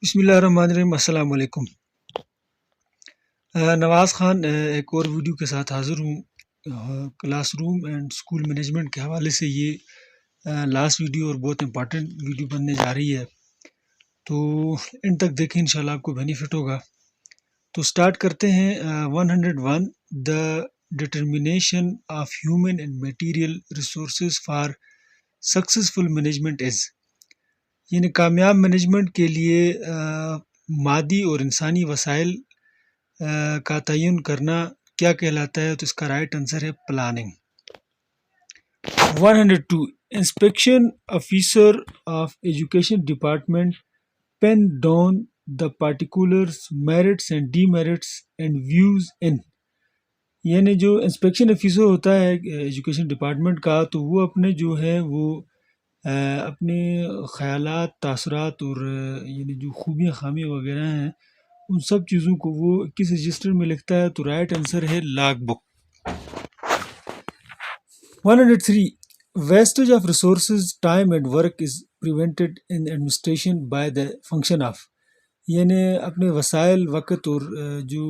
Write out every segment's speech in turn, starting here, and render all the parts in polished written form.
بسم اللہ الرحمن الرحیم۔ السلام علیکم۔ نواز خان ایک اور ویڈیو کے ساتھ حاضر ہوں۔ Class room and school management کے حوالے سے یہ لاسٹ ویڈیو اور بہت امپارٹنٹ ویڈیو بننے جا رہی ہے، تو ان تک دیکھیں، انشاءاللہ آپ کو بینیفٹ ہوگا۔ تو سٹارٹ کرتے ہیں۔ 101 the determination of human and material resources for successful management is, یعنی کامیاب مینجمنٹ کے لیے مادی اور انسانی وسائل کا تعین کرنا کیا کہلاتا ہے؟ تو اس کا رائٹ آنسر ہے planning. 102 inspection officer of education department pen down the particulars merits and demerits and views in, یعنی جو انسپیکشن آفیسر ہوتا ہے ایجوکیشن ڈپارٹمنٹ کا، تو وہ اپنے جو ہے وہ اپنے خیالات، تاثرات اور یعنی جو خوبیاں خامیاں وغیرہ ہیں، ان سب چیزوں کو وہ کس رجسٹر میں لکھتا ہے؟ تو رائٹ آنسر ہے log book. 103 wastage of resources time and work is prevented in administration by the function of, یعنی اپنے وسائل، وقت اور جو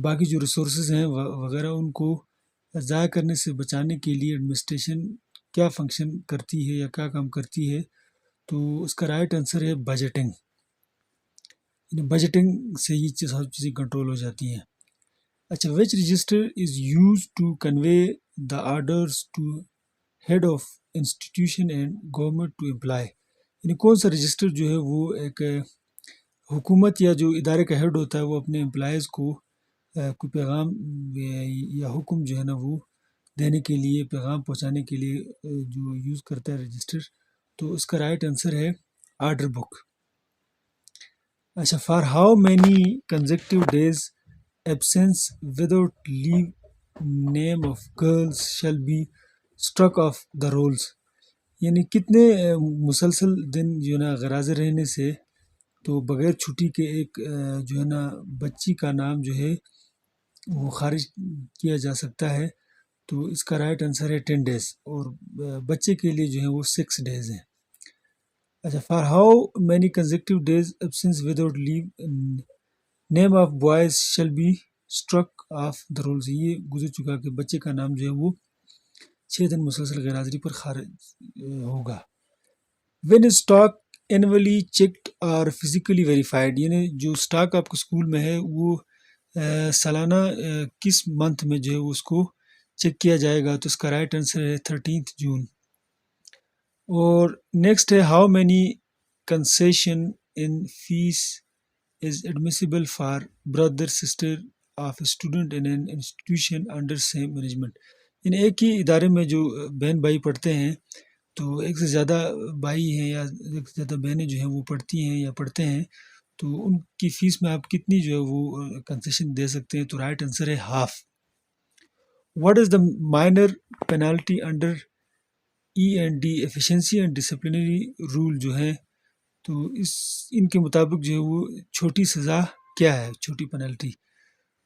باقی جو ریسورسز ہیں وغیرہ، ان کو ضائع کرنے سے بچانے کے لیے ایڈمنسٹریشن کیا فنکشن کرتی ہے یا کیا کام کرتی ہے؟ تو اس کا رائٹ آنسر ہے بجٹنگ، یعنی بجٹنگ سے یہ سب چیزیں کنٹرول ہو جاتی ہیں۔ اچھا، which register is use to convey the orders to head of institution and government to employee, یعنی کون سا رجسٹر جو ہے وہ ایک حکومت یا جو ادارے کا ہیڈ ہوتا ہے وہ اپنے امپلائیز کو کوئی پیغام یا حکم جو ہے نا وہ دینے کے لیے، پیغام پہنچانے کے لیے جو یوز کرتا ہے رجسٹر؟ تو اس کا رائٹ آنسر ہے آرڈر بک۔ اچھا، for how many consecutive days absence without leave name of girls shall be struck off the rolls, یعنی کتنے مسلسل دن جو ہے نا غیر رہنے سے تو بغیر چھٹی کے ایک جو ہے نا بچی کا نام جو ہے وہ خارج کیا جا سکتا ہے؟ تو اس کا رائٹ آنسر ہے 10 days، اور بچے کے لیے جو ہے وہ 6 days ہیں۔ اچھا، for how many consecutive days absence without leave name of boys shall be struck off the rolls, یہ گزر چکا کہ بچے کا نام جو ہے وہ 6 دن مسلسل غیر حاضری پر خارج ہوگا۔ وین اسٹاک اینولی چیکڈ اور فزیکلی ویریفائڈ، یعنی جو اسٹاک آپ کے اسکول میں ہے وہ سالانہ کس منتھ میں جو ہے اس کو چیک کیا جائے گا؟ تو اس کا رائٹ آنسر ہے 13 جون۔ اور نیکسٹ ہے how many concession in fee is admissible for brother sister of student in an institution under same management, یعنی ایک ہی ادارے میں جو بہن بھائی پڑھتے ہیں، تو ایک سے زیادہ بھائی ہیں یا ایک سے زیادہ بہنیں جو ہیں وہ پڑھتی ہیں یا پڑھتے ہیں، تو ان کی فیس میں آپ کتنی جو ہے وہ کنسیشن دے سکتے ہیں؟ تو رائٹ آنسر ہے half. What is the minor penalty under E&D efficiency and disciplinary rule جو ہے؟ تو ان کے مطابق جو ہے وہ چھوٹی سزا کیا ہے، چھوٹی پینالٹی؟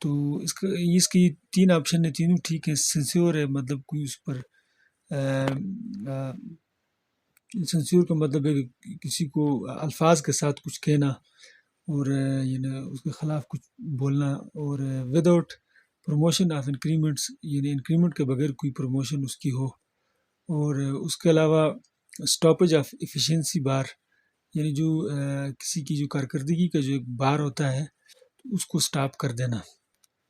تو اس کی 3 آپشن ہیں، تینوں ٹھیک ہیں۔ سینسیور ہے، مطلب کوئی اس پر سینسیور کا مطلب ہے کہ کسی کو الفاظ کے ساتھ کچھ کہنا اور یعنی اس کے خلاف کچھ بولنا، اور وداؤٹ پروموشن آف انکریمنٹس، یعنی انکریمنٹ کے بغیر کوئی پروموشن اس کی ہو، اور اس کے علاوہ اسٹاپیج آف ایفیشنسی بار، یعنی جو کسی کی جو کارکردگی کا جو ایک بار ہوتا ہے اس کو سٹاپ کر دینا،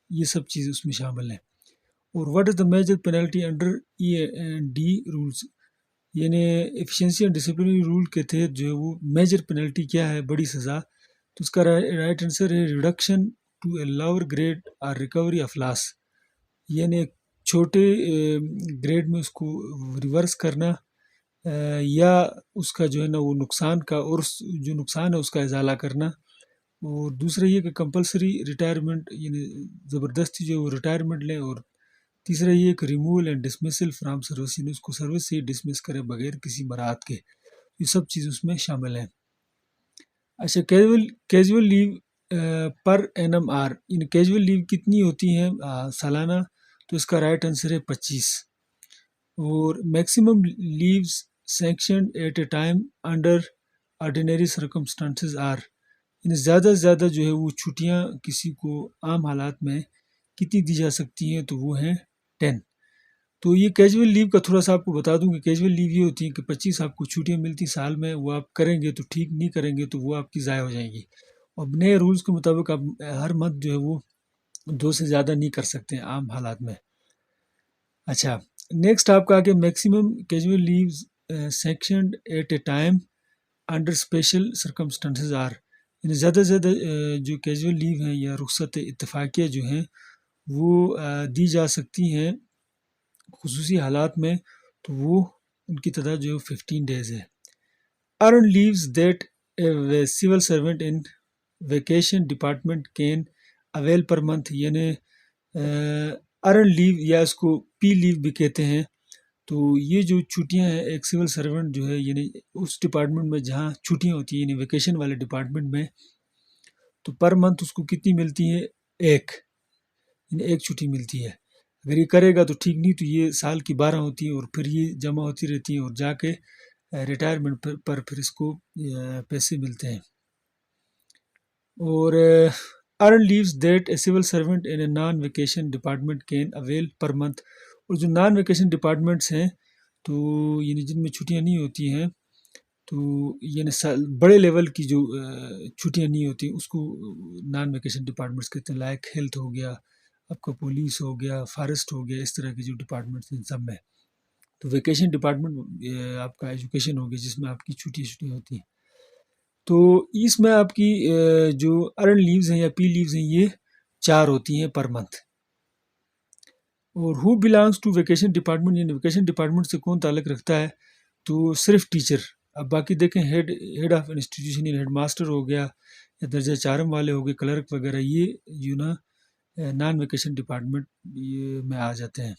یہ سب چیزیں اس میں شامل ہیں۔ اور what is the major penalty under E&D rules, یعنی ایفیشنسی اینڈ ڈسپلنری رول کے تحت جو ہے وہ میجر پینلٹی کیا ہے، بڑی سزا؟ تو اس کا رائٹ آنسر ہے reduction to a lower grade اور ریکوری آف لاس، یعنی ایک چھوٹے گریڈ میں اس کو ریورس کرنا، یا اس کا جو ہے نا وہ نقصان کا، اور جو نقصان ہے اس کا ازالہ کرنا۔ اور دوسرا یہ کہ کمپلسری ریٹائرمنٹ، یعنی زبردستی جو ہے وہ ریٹائرمنٹ لیں، اور تیسرا یہ کہ removal and dismissal from service, یعنی اس کو سروس سے ڈسمس کرے بغیر کسی برات کے، یہ سب چیز اس میں شامل ہیں۔ اچھا، casual leave per annum are, یعنی کیجول لیو کتنی ہوتی ہیں سالانہ؟ تو اس کا رائٹ آنسر ہے 25۔ اور maximum leaves sanctioned at a time under ordinary circumstances are, یعنی زیادہ سے زیادہ جو ہے وہ چھٹیاں کسی کو عام حالات میں کتنی دی جا سکتی ہیں، تو وہ ہیں 10۔ تو یہ کیجول لیو کا تھوڑا سا آپ کو بتا دوں کہ کیجول لیو یہ ہوتی ہے کہ 25 آپ کو چھٹیاں ملتی سال میں، وہ آپ کریں گے تو ٹھیک، نہیں کریں گے تو وہ آپ کی ضائع ہو جائیں گی۔ اور نئے رولز کے مطابق آپ ہر منتھ جو ہے وہ 2 سے زیادہ نہیں کر سکتے ہیں عام حالات میں۔ اچھا، نیکسٹ آپ کا کہ maximum casual leaves sanctioned at a time under special circumstances are, یعنی زیادہ سے زیادہ جو کیجول لیو ہیں یا رخصت اتفاقیہ جو ہیں وہ دی جا سکتی ہیں خصوصی حالات میں، تو وہ ان کی تعداد جو ہے 15 ڈیز ہے۔ Earn leaves that a civil servant in vacation department can avail per month, یعنی ارن لیو یا اس کو پی لیو بھی کہتے ہیں، تو یہ جو چھٹیاں ہیں ایک سول سرونٹ جو ہے یعنی اس ڈپارٹمنٹ میں جہاں چھٹیاں ہوتی ہیں، یعنی ویکیشن والے ڈپارٹمنٹ میں، تو پر منتھ اس کو کتنی ملتی ہے؟ یعنی ایک چھٹی ملتی ہے۔ اگر یہ کرے گا تو ٹھیک، نہیں تو یہ سال کی 12 ہوتی ہیں اور پھر یہ جمع ہوتی رہتی ہیں اور جا کے ریٹائرمنٹ پر پھر اس کو پیسے ملتے ہیں۔ اور earn leaves that a civil servant in a non vacation department can avail per month, اور جو نان ویکیشن ڈپارٹمنٹس ہیں تو یعنی جن میں چھٹیاں نہیں ہوتی ہیں، تو یعنی بڑے لیول کی جو چھٹیاں نہیں ہوتی اس کو نان ویکیشن ڈپارٹمنٹس کہتے ہیں، لائک ہیلتھ ہو گیا، آپ کا پولیس ہو گیا، فارسٹ ہو گیا، اس طرح کے جو ڈپارٹمنٹس ہیں سب میں۔ تو ویکیشن ڈپارٹمنٹ آپ کا ایجوکیشن ہو گیا جس میں آپ کی چھٹیاں ہوتی ہیں۔ تو اس میں آپ کی جو ارن لیوز ہیں یا پی لیوز ہیں یہ 4 ہوتی ہیں پر منتھ۔ اور who belongs to vacation department, یعنی ویکیشن ڈپارٹمنٹ سے کون تعلق رکھتا ہے؟ تو صرف ٹیچر۔ اب باقی دیکھیں ہیڈ آف انسٹیٹیوشن، یعنی ہیڈ ماسٹر ہو گیا یا درجہ چارم والے ہو گئے، کلرک وغیرہ، یہ جو نا نان ویکیشن ڈپارٹمنٹ میں آ جاتے ہیں۔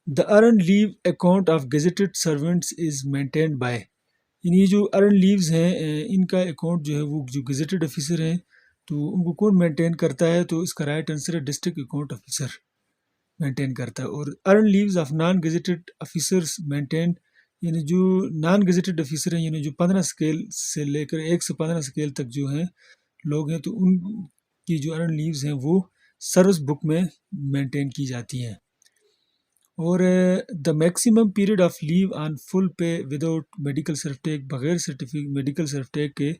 The earn leave account of gazetted servants is maintained by, یعنی یہ جو ارن لیوز ہیں ان کا اکاؤنٹ جو ہے وہ جو گیزیٹڈ آفیسر ہیں تو ان کو کون مینٹین کرتا ہے؟ تو اس کا رائٹ آنسر ہے ڈسٹرکٹ اکاؤنٹ آفیسر مینٹین کرتا ہے۔ اور earn leaves of non gazetted officers maintain, یعنی جو نان گیزیٹڈ آفیسر ہیں، یعنی جو 15 اسکیل سے لے کر 1 سے 15 اسکیل تک جو ہیں لوگ ہیں، تو ان کی جو ارن لیوز ہیں وہ سروس بک میں مینٹین کی جاتی ہیں۔ اور the maximum period of leave on full pay without medical certificate, بغیر میڈیکل سرٹیفکیٹ کے،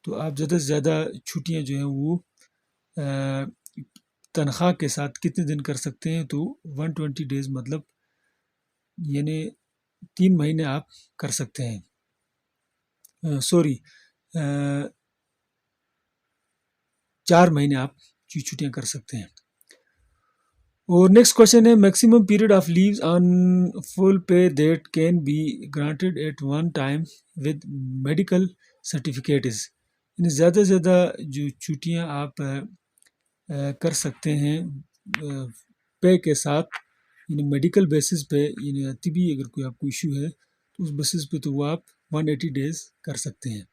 تو آپ زیادہ سے زیادہ چھٹیاں جو ہیں وہ تنخواہ کے ساتھ کتنے دن کر سکتے ہیں؟ تو 120 ڈیز، مطلب یعنی 3 مہینے آپ کر سکتے ہیں، 4 مہینے آپ چھٹیاں کر سکتے ہیں۔ اور نیکسٹ کوشچن ہے maximum period of leaves on full pay that can be granted at one time with medical certificates, یعنی زیادہ سے زیادہ جو چھٹیاں آپ کر سکتے ہیں پے کے ساتھ، یعنی میڈیکل بیسس پہ، یعنی طبی اگر کوئی آپ کو ایشو ہے تو اس بیسس پہ تو وہ آپ 180 ڈیز کر سکتے ہیں۔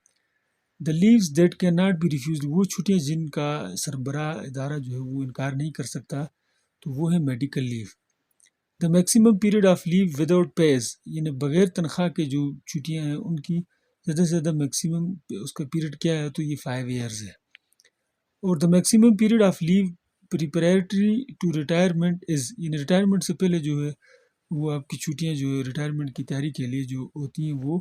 The leaves that can not be refused, وہ چھٹیاں جن کا سربراہ ادارہ جو ہے وہ انکار نہیں کر سکتا، تو وہ ہے medical leave. The maximum period of leave without pays, یعنی بغیر تنخواہ کے جو چھٹیاں ہیں ان کی زیادہ سے زیادہ میکسیمم اس کا پیریڈ کیا ہے؟ تو یہ 5 ایئرز ہے۔ اور the maximum period of leave preparatory to retirement is, یعنی ریٹائرمنٹ سے پہلے جو ہے وہ آپ کی چھٹیاں جو ہے ریٹائرمنٹ کی تیاری کے لیے جو ہوتی ہیں وہ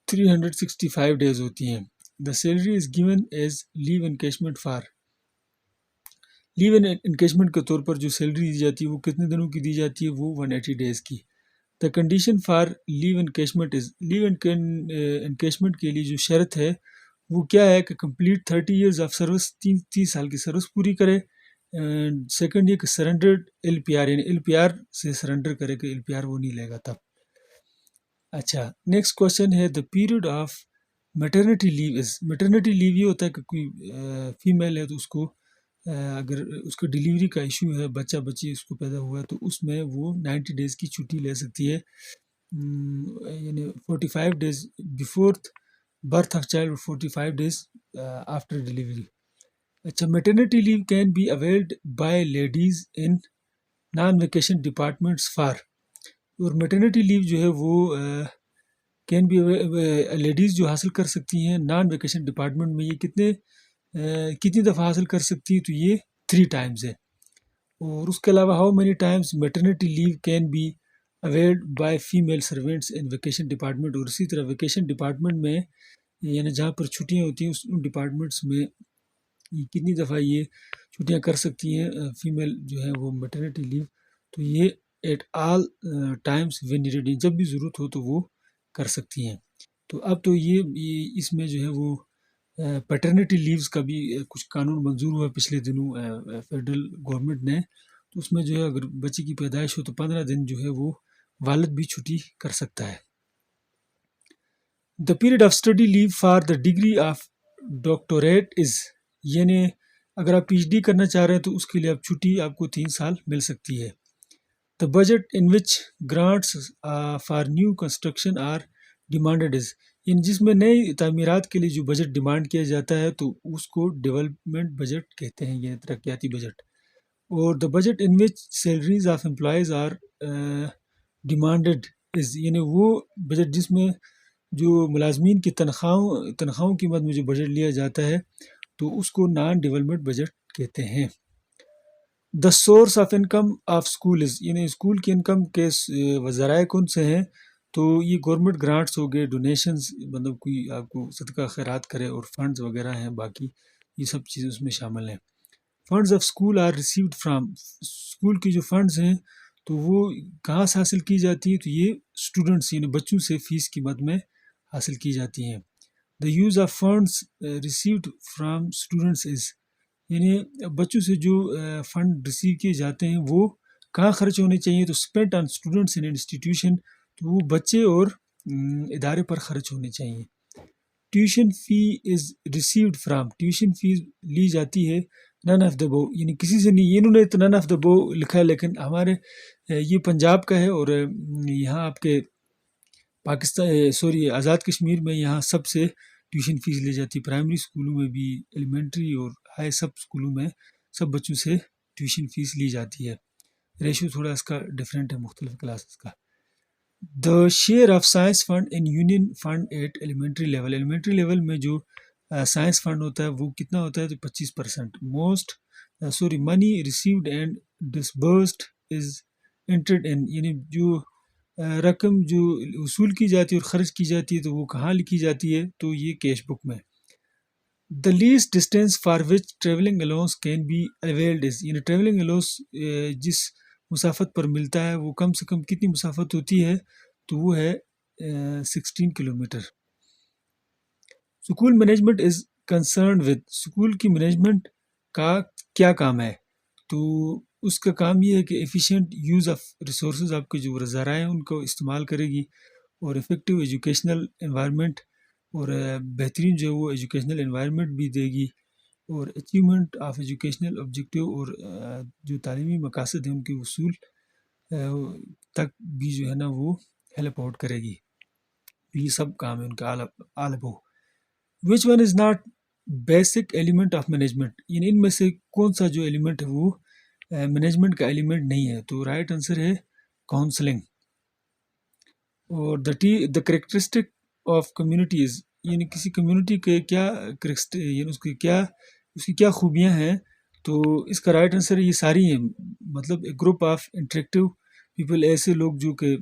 365 ڈیز ہوتی ہیں۔ The salary is given as leave encashment for, leave encashment کے طور پر جو سیلری دی جاتی ہے وہ کتنے دنوں کی دی جاتی ہے؟ وہ 180 ڈیز کی۔ The condition for leave encashment is, leave encashment کے لیے جو شرط ہے وہ کیا ہے کہ کمپلیٹ 30 ایئرز آف سروس، 30 سال کی سروس پوری کرے۔ سیکنڈ یہ کہ سرنڈرڈ ایل پی آر، یعنی ایل پی آر سے سرنڈر کرے کہ ایل پی آر وہ نہیں لے گا تب۔ اچھا، نیکسٹ کوشچن ہے the period of maternity leave is, maternity leave یہ ہوتا ہے کہ کوئی فیمیل ہے تو اس کو اگر اس کو ڈیلیوری کا ایشو ہے، بچہ بچی اس کو پیدا ہوا ہے، تو اس میں وہ 90 ڈیز کی چھٹی لے سکتی ہے، یعنی 45 days before birth of child اور 45 ڈیز آفٹر ڈیلیوری۔ اچھا، maternity leave can be availed by ladies in non vacation departments for, اور میٹرنٹی لیو جو ہے وہ کین بی لیڈیز جو حاصل کر سکتی ہیں نان ویکیشن ڈپارٹمنٹ میں، یہ کتنی دفعہ حاصل کر سکتی ہیں؟ تو یہ 3 ٹائمز ہے۔ اور اس کے علاوہ how many times maternity leave can be availed by female servants in vacation department, اور اسی طرح ویکیشن ڈپارٹمنٹ میں یعنی جہاں پر چھٹیاں ہوتی ہیں ان ڈپارٹمنٹس میں یہ کتنی دفعہ یہ چھٹیاں کر سکتی ہیں فیمیل جو ہے وہ میٹرنیٹی لیو؟ تو یہ at all times when needed, جب بھی ضرورت ہو تو وہ کر سکتی ہیں۔ تو اب تو یہ اس میں جو ہے وہ پیٹرنیٹی لیوز کا بھی کچھ قانون منظور ہوا پچھلے دنوں فیڈرل گورنمنٹ نے، تو اس میں جو ہے اگر بچے کی پیدائش ہو تو 15 دن جو ہے وہ والد بھی چھٹی کر سکتا ہے۔ The period of study leave for the degree of doctorate is, یعنی اگر آپ پی ایچ ڈی کرنا چاہ رہے ہیں تو اس کے لیے آپ چھٹی آپ کو 3 سال مل سکتی ہے۔ The budget in which grants for new construction are demanded is, یعنی جس میں نئی تعمیرات کے لیے جو بجٹ ڈیمانڈ کیا جاتا ہے تو اس کو ڈیولپمنٹ بجٹ کہتے ہیں، یہ ترقیاتی بجٹ۔ اور the budget in which salaries of employees are demanded is, یعنی وہ بجٹ جس میں جو ملازمین کی تنخواہوں کی مد میں جو بجٹ لیا جاتا ہے تو اس کو نان ڈیولپمنٹ بجٹ کہتے ہیں۔ The source of income of school is, یعنی اسکول کی انکم کے ذرائع کون سے ہیں؟ تو یہ گورنمنٹ گرانٹس ہو گئے، ڈونیشنز مطلب کوئی آپ کو صدقہ خیرات کرے، اور فنڈز وغیرہ ہیں، باقی یہ سب چیزیں اس میں شامل ہیں۔ Funds of school are received from, school کی جو فنڈز ہیں تو وہ کہاں سے حاصل کی جاتی ہیں؟ تو یہ اسٹوڈنٹس یعنی بچوں سے فیس کی مد میں حاصل کی جاتی ہیں۔ The use of funds received from students is, یعنی بچوں سے جو فنڈ ریسیو کیے جاتے ہیں وہ کہاں خرچ ہونے چاہیے؟ تو اسپینٹ آن اسٹوڈنٹس ان انسٹیٹیوشن، تو وہ بچے اور ادارے پر خرچ ہونے چاہیے۔ Tuition fee is received from, tuition fees لی جاتی ہے نن آف دا بو، یعنی کسی سے نہیں، انہوں نے تو نن آف دا بو لکھا ہے لیکن ہمارے یہ پنجاب کا ہے، اور یہاں آپ کے پاکستان آزاد کشمیر میں یہاں سب سے ٹیوشن فیس لی جاتی ہے، پرائمری اسکولوں میں بھی، ایلیمنٹری اور ہائی سب اسکولوں میں سب بچوں سے ٹیوشن فیس لی جاتی ہے۔ ریشو تھوڑا اس کا ڈفرینٹ ہے مختلف کلاسز کا۔ The share of science fund in union fund at elementary level, elementary level میں جو سائنس فنڈ ہوتا ہے وہ کتنا ہوتا ہے؟ تو 25%۔ منی ریسیوڈ اینڈ ڈسبرسڈ از انٹرڈ ان، یعنی جو رقم جو وصول کی جاتی ہے اور خرچ کی جاتی ہے تو وہ کہاں لکھی جاتی ہے؟ تو یہ کیش بک میں۔ The least distance for which travelling allowance can be availed is, یعنی ٹریولنگ الاؤنس جس مسافت پر ملتا ہے وہ کم سے کم کتنی مسافت ہوتی ہے؟ تو وہ ہے 16 kilometre. School management is concerned with, school کی مینجمنٹ کا کیا کام ہے؟ تو اس کا کام یہ ہے کہ ایفیشینٹ یوز آف ریسورسز، آپ کے جو ذرائع ہیں ان کو استعمال کرے گی، اور افیکٹو ایجوکیشنل انوائرمنٹ، اور بہترین جو ہے وہ ایجوکیشنل انوائرمنٹ بھی دے گی، اور اچیومنٹ آف ایجوکیشنل آبجیکٹیو، اور جو تعلیمی مقاصد ہیں ان کے وصول تک بھی جو ہے نا وہ ہیلپ آؤٹ کرے گی۔ یہ سب کام ہے ان کا all above. Which one is not basic element of management, یعنی ان میں سے کون سا جو ایلیمنٹ ہے وہ مینجمنٹ کا ایلیمنٹ نہیں ہے؟ تو رائٹ آنسر ہے کاؤنسلنگ۔ اور دا کریکٹرسٹک آف کمیونٹیز، یعنی کسی کمیونٹی کے کیا یعنی اس کی کیا خوبیاں ہیں؟ تو اس کا رائٹ آنسر یہ ساری ہیں، مطلب ایک گروپ آف انٹریکٹیو پیپل، ایسے لوگ جو کہ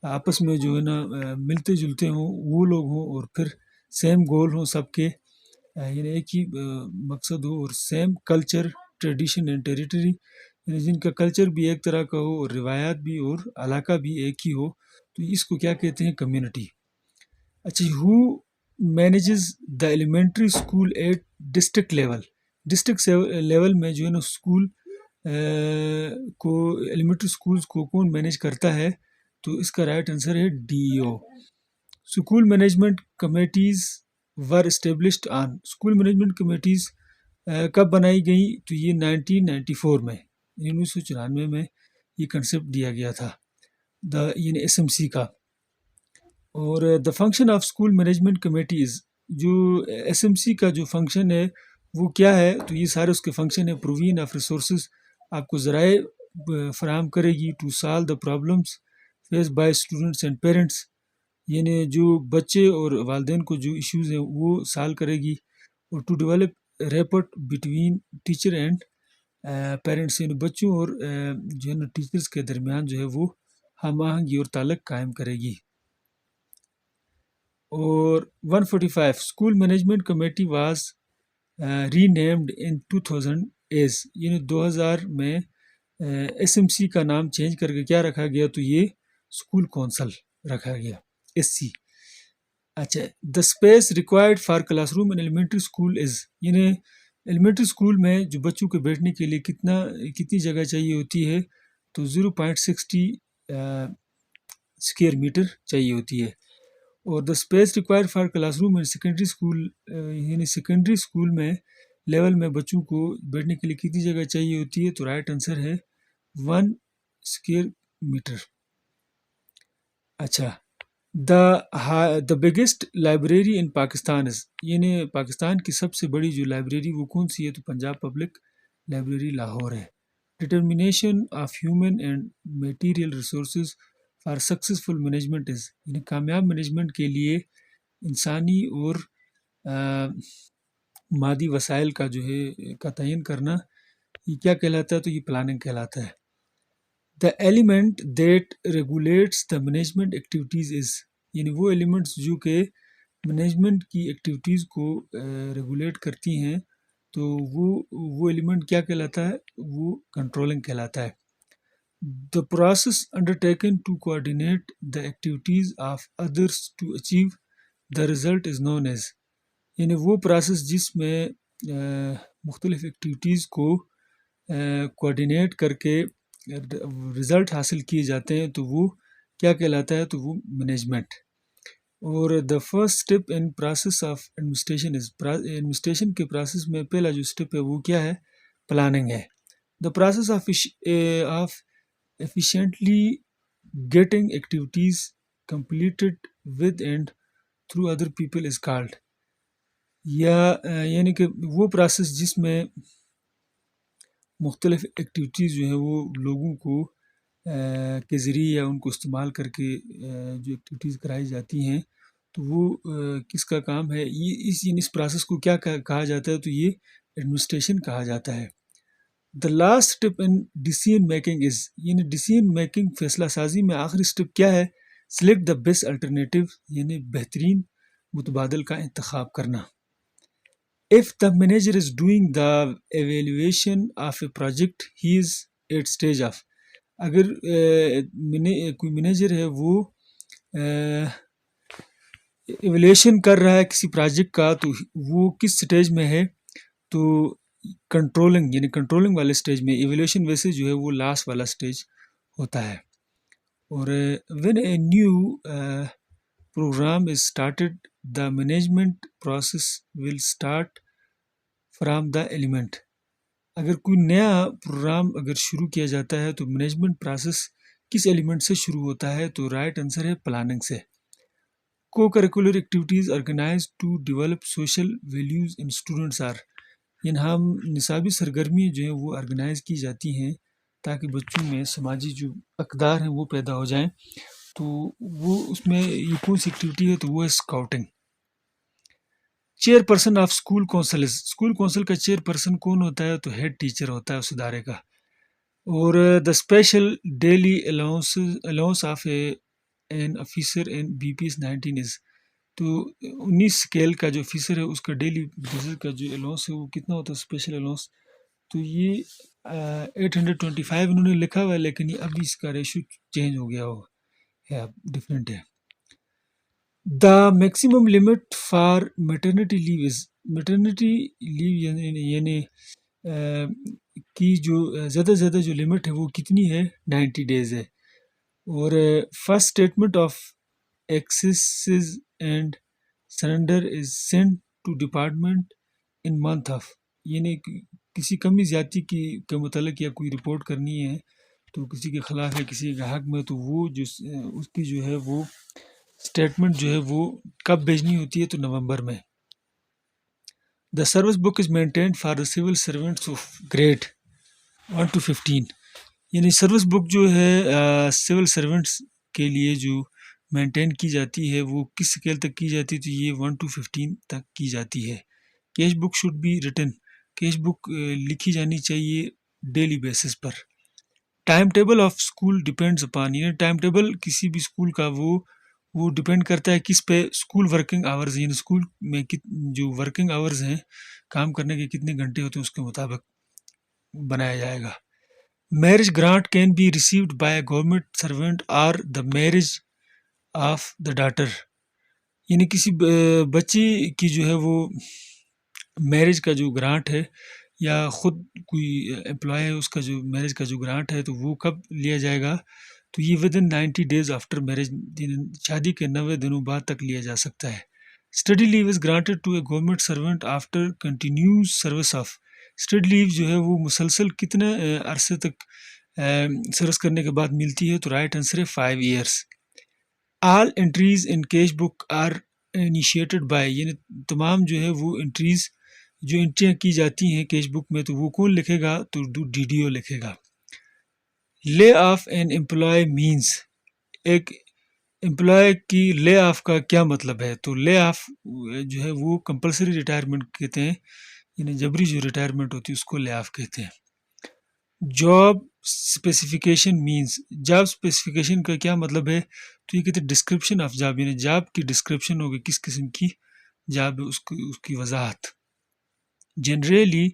آپس میں جو ہے نا ملتے جلتے ہوں، وہ لوگ ہوں، اور پھر سیم گول ہوں سب کے، یعنی ایک ہی مقصد ہو، اور same culture, tradition and territory, یعنی جن کا کلچر بھی ایک طرح کا ہو اور روایات بھی اور علاقہ بھی ایک ہی ہو، تو اس کو کیا کہتے ہیں؟ کمیونٹی۔ اچھا، who manages the elementary school at district level, district level میں جو ہے نا اسکول کو، ایلیمنٹری اسکولز کو کون مینیج کرتا ہے؟ تو اس کا رائٹ آنسر ہے D E O. School management committees were established on, school management committees کب بنائی گئیں؟ تو یہ 1994 میں، 1994 میں یہ کنسیپٹ دیا گیا تھا، یعنی ایس ایم سی کا۔ اور دا function of school management committees, جو ایس ایم سی کا جو فنکشن ہے وہ کیا ہے؟ تو یہ سارے اس کے فنکشن ہے۔ پروویژن آف ریسورسز، آپ کو ذرائع فراہم کرے گی، to solve the problems faced by students and parents, یعنی جو بچے اور والدین کو جو ایشوز ہیں وہ سالو کرے گی، اور to develop rapport between teacher and parents, یعنی بچوں اور جو ہے نا ٹیچرس کے درمیان جو ہے وہ ہم آہنگی اور تعلق قائم کرے گی۔ اور 145 school management committee was renamed in 2000 as, یعنی 2000 میں ایس ایم سی کا نام چینج کر کے کیا رکھا گیا، تو یہ اسکول کونسل رکھا گیا، ایس سی۔ اچھا، the space required for class room in elementary school is, یعنی ایلیمنٹری اسکول میں جو بچوں کے بیٹھنے کے لیے کتنی جگہ چاہیے ہوتی ہے، تو 0.60 اسکوائر میٹر چاہیے ہوتی ہے۔ اور the space required for class room in secondary school, یعنی سیکنڈری اسکول میں لیول میں بچوں کو بیٹھنے کے لیے کتنی جگہ چاہیے ہوتی ہے، تو رائٹ آنسر ہے 1 اسکوائر میٹر۔ اچھا، دا بگیسٹ لائبریری ان پاکستان از، یعنی پاکستان کی سب سے بڑی جو لائبریری وہ کون سی ہے، تو پنجاب پبلک لائبریری لاہور ہے۔ Determination of human and material resources for successful management is, یعنی کامیاب مینجمنٹ کے لیے انسانی اور مادی وسائل کا جو ہے کا تعین کرنا، یہ کیا کہلاتا ہے، تو یہ پلاننگ کہلاتا ہے۔ The element that regulates the management activities is, یعنی وہ ایلیمنٹس جو کہ مینجمنٹ کی ایکٹیویٹیز کو ریگولیٹ کرتی ہیں، تو وہ ایلیمنٹ کیا کہلاتا ہے، وہ کنٹرولنگ کہلاتا ہے۔ The process undertaken to coordinate the activities of others to achieve the result is known as, یعنی وہ پروسیس جس میں مختلف ایکٹیویٹیز کو کوآرڈینیٹ کر کے رزلٹ حاصل کیے جاتے ہیں، تو وہ کیا کہلاتا ہے، تو وہ مینجمنٹ۔ اور the first step in process of administration is, administration کے پروسیس میں پہلا جو اسٹیپ ہے وہ کیا ہے، پلاننگ ہے۔ The process of efficiently getting activities completed with and through other people is called, یعنی کہ وہ پروسیس جس میں مختلف ایکٹیویٹیز جو ہیں وہ لوگوں کو کے ذریعے یا ان کو استعمال کر کے جو ایکٹیویٹیز کرائی جاتی ہیں، تو وہ کس کا کام ہے، یہ اس پروسیس کو کیا کہا جاتا ہے، تو یہ ایڈمنسٹریشن کہا جاتا ہے۔ The last step in decision making is, یعنی ڈیسیژن میکنگ فیصلہ سازی میں آخری اسٹیپ کیا ہے، سلیکٹ دا بیسٹ الٹرنیٹیو، یعنی بہترین متبادل کا انتخاب کرنا۔ If the manager is doing the evaluation of a project, he is at stage of، اگر کوئی مینیجر ہے وہ ایویلیویشن کر رہا ہے کسی پروجیکٹ کا، تو وہ کس سٹیج میں ہے، تو کنٹرولنگ، یعنی کنٹرولنگ والے سٹیج میں۔ ایویلیویشن ویسے جو ہے وہ لاسٹ والا سٹیج ہوتا ہے۔ اور when a new program is started, the management process will start from the element، اگر کوئی نیا پروگرام اگر شروع کیا جاتا ہے تو مینجمنٹ پروسیس کس ایلیمنٹ سے شروع ہوتا ہے، تو رائٹ آنسر ہے پلاننگ سے۔ Co curricular activities organize to develop social values in students are, یعنی ہم نصابی سرگرمیاں جو ہیں وہ آرگنائز کی جاتی ہیں تاکہ بچوں میں سماجی جو اقدار ہیں وہ پیدا ہو جائیں، تو وہ اس میں یہ کون سی ایکٹیویٹی ہے، تو وہ ہے scouting. Chair person of school council, school council کا چیئر پرسن کون ہوتا ہے، تو ہیڈ ٹیچر ہوتا ہے اس ادارے کا۔ اور the special daily allowance of an officer in B P S 19 is, تو 19 اسکیل کا جو آفیسر ہے اس کا ڈیلی بیسس کا جو الاؤنس ہے وہ کتنا ہوتا ہے، اسپیشل الاؤنس، تو یہ 825 انہوں نے لکھا ہوا ہے، لیکن یہ ابھی اس کا ریشو چینج ہو گیا ہے، ڈفرینٹ ہے۔ The maximum limit for maternity leave is, maternity leave یعنی کی جو زیادہ سے زیادہ جو لمٹ ہے وہ کتنی ہے، 90 ڈیز ہے۔ اور first statement of excesses and surrender is send to department in month of, یعنی کسی کمی زیادتی کے متعلق یا کوئی رپورٹ کرنی ہے تو کسی کے خلاف ہے کسی کے حق میں، تو وہ جو اس کی جو ہے وہ اسٹیٹمنٹ جو ہے وہ کب بھیجنی ہوتی ہے، تو نومبر میں۔ The service book is maintained for the civil servants of grade 1 to 15، یعنی سروس بک جو ہے سول سروینٹس کے لیے جو مینٹین کی جاتی ہے وہ کس اسکیل تک کی جاتی ہے؟ تو یہ 1 to 15 تک کی جاتی ہے۔ Cash book should be written, cash book لکھی جانی چاہیے ڈیلی بیسس پر۔ Time table of school depends upon, یعنی ٹائم ٹیبل کسی بھی اسکول کا وہ ڈپینڈ کرتا ہے کس پہ؟ اسکول ورکنگ آورز، یعنی اسکول میں جو ورکنگ آورز ہیں، کام کرنے کے کتنے گھنٹے ہوتے ہیں، اس کے مطابق بنایا جائے گا۔ Marriage grant can be received by a government servant اور the marriage of the daughter, یعنی کسی بچی کی جو ہے وہ میرج کا جو گرانٹ ہے، یا خود کوئی امپلائی ہے اس کا جو میرج کا جو گرانٹ ہے، تو وہ کب لیا جائے گا؟ تو یہ with in 90 days after marriage, شادی کے 90 دنوں بعد تک لیا جا سکتا ہے۔ Study leave is granted to a government servant after continuous service of, study leave جو ہے وہ مسلسل کتنے عرصے تک سروس کرنے کے بعد ملتی ہے؟ تو رائٹ آنسر ہے 5 years۔ All entries in cash book are initiated by, یعنی تمام جو ہے وہ انٹریز، جو انٹریاں کی جاتی ہیں کیش بک میں، تو وہ کون لکھے گا؟ تو ڈی ڈی او لکھے گا۔ Lay off an employee means, ایک امپلائی کی لے آف کا کیا مطلب ہے؟ تو لے آف جو ہے وہ کمپلسری ریٹائرمنٹ کہتے ہیں، یعنی جبری جو ریٹائرمنٹ ہوتی ہے اس کو لے آف کہتے ہیں۔ Job specification means, job specification کا کیا مطلب ہے؟ تو یہ کہتے ہیں ڈسکرپشن آف جاب، یعنی جاب کی ڈسکرپشن ہوگی، کس قسم کی جاب ہے اس کی وضاحت۔ جنرلی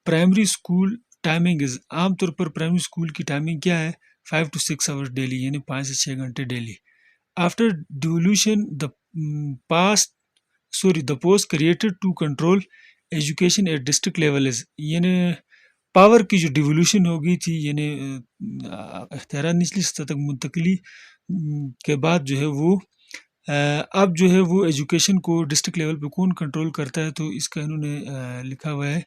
پرائمری اسکول ٹائمنگ از، عام طور پر پرائمری اسکول کی ٹائمنگ کیا ہے؟ 5 to 6 hours ڈیلی، یعنی 5 سے 6 گھنٹے daily. After devolution the post created to control education at district level is, یعنی پاور کی جو ڈیولوشن ہو گئی تھی، یعنی اختیارات نچلی سطح تک منتقلی کے بعد جو ہے وہ اب جو ہے وہ ایجوکیشن کو ڈسٹرکٹ لیول پہ کون کنٹرول کرتا ہے؟ تو اس کا انہوں نے لکھا ہوا ہے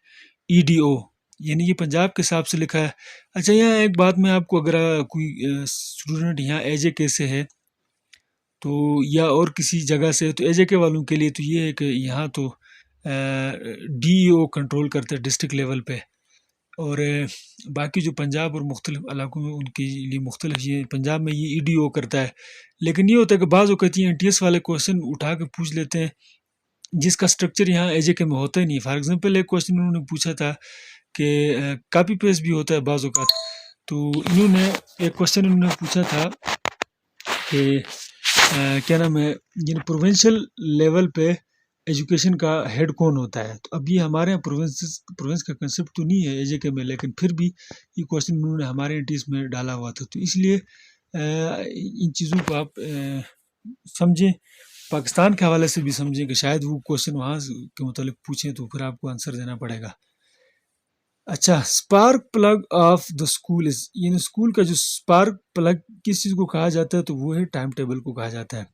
EDO، یعنی یہ پنجاب کے حساب سے لکھا ہے۔ اچھا، یہاں ایک بات میں آپ کو، اگر کوئی اسٹوڈنٹ یہاں AJK سے ہے تو، یا اور کسی جگہ سے، تو AJK والوں کے لیے تو یہ ہے کہ یہاں تو DEO کنٹرول کرتے ہیں ڈسٹرکٹ لیول پہ، اور باقی جو پنجاب اور مختلف علاقوں میں ان کے لیے مختلف، یہ پنجاب میں یہ EDO کرتا ہے۔ لیکن یہ ہوتا ہے کہ بعض اوقات یہ NTS والے کوشچن اٹھا کے پوچھ لیتے ہیں جس کا سٹرکچر یہاں AJK میں ہوتا ہی نہیں۔ فار ایگزامپل ایک کوشچن انہوں نے پوچھا تھا کہ کاپی پیسٹ بھی ہوتا ہے بعض اوقات، تو انہوں نے ایک کوشچن انہوں نے پوچھا تھا کہ کیا نام ہے، یعنی پروونشل لیول پہ ایجوکیشن کا ہیڈ کون ہوتا ہے؟ تو اب یہ ہمارے یہاں پروونس کا کنسیپٹ تو نہیں ہے AJK میں، لیکن پھر بھی یہ کوشچن انہوں نے ہمارے NTS میں ڈالا ہوا تھا، تو اس لیے ان چیزوں کو آپ سمجھیں، پاکستان کے حوالے سے بھی سمجھیں کہ شاید وہ کوشچن وہاں کے متعلق پوچھیں تو پھر آپ کو آنسر دینا پڑے گا۔ اچھا، spark plug of the school is, یعنی اسکول کا جو اسپارک پلگ کس چیز کو کہا جاتا ہے؟ تو وہ ہے ٹائم ٹیبل کو کہا جاتا ہے۔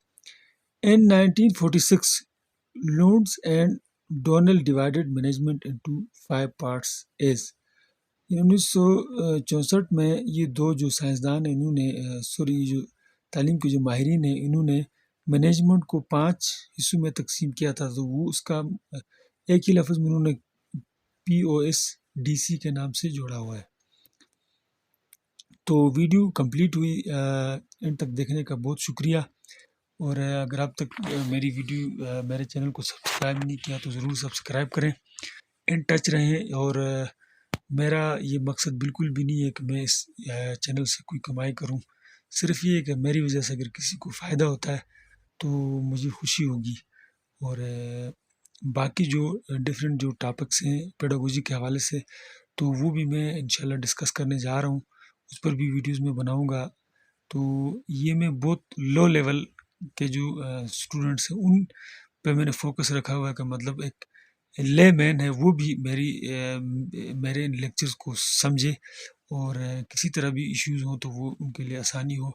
In 1946 Koontz and O'Donnell divided management into 5 parts as, 1964 میں یہ دو جو سائنسدان ہیں، انہوں نے جو تعلیم کے جو ماہرین ہیں، انہوں نے مینجمنٹ کو 5 حصوں میں تقسیم کیا تھا، تو وہ اس کا ایک ہی لفظ میں انہوں نے POSDC کے نام سے جوڑا ہوا ہے۔ تو ویڈیو کمپلیٹ ہوئی، ان تک دیکھنے کا بہت شکریہ، اور اگر آپ تک میرے چینل کو سبسکرائب نہیں کیا تو ضرور سبسکرائب کریں، ان ٹچ رہیں، اور میرا یہ مقصد بالکل بھی نہیں ہے کہ میں اس چینل سے کوئی کمائی کروں، صرف یہ ہے کہ میری وجہ سے اگر کسی کو فائدہ ہوتا ہے تو مجھے خوشی ہوگی، اور باقی جو ڈیفرنٹ جو ٹاپکس ہیں پیڈاگوجی کے حوالے سے، تو وہ بھی میں انشاءاللہ ڈسکس کرنے جا رہا ہوں، اس پر بھی ویڈیوز میں بناؤں گا۔ تو یہ میں بہت لو لیول کے جو اسٹوڈنٹس ہیں ان پہ میں نے فوکس رکھا ہوا ہے، کہ مطلب ایک لے مین ہے وہ بھی میرے لیکچرز کو سمجھے، اور کسی طرح بھی ایشوز ہوں تو وہ ان کے لیے آسانی ہو۔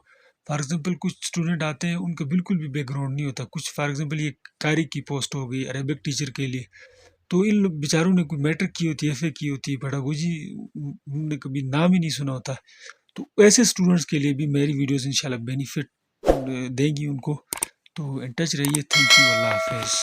فار ایگزامپل کچھ اسٹوڈنٹ آتے ہیں ان کا بالکل بھی بیک گراؤنڈ نہیں ہوتا، کچھ فار ایگزامپل یہ قاری کی پوسٹ ہو گئی عربک ٹیچر کے لیے، تو ان بیچاروں نے کوئی میٹرک کی ہوتی ہے، FA کی ہوتی ہے، پیڈاگوجی انہوں نے کبھی نام ہی نہیں سنا ہوتا، تو ایسے اسٹوڈنٹس کے لیے بھی میری ویڈیوز انشاءاللہ بینیفٹ دیں گی ان کو۔ تو ان ٹچ رہیے، تھینک یو، اللہ حافظ۔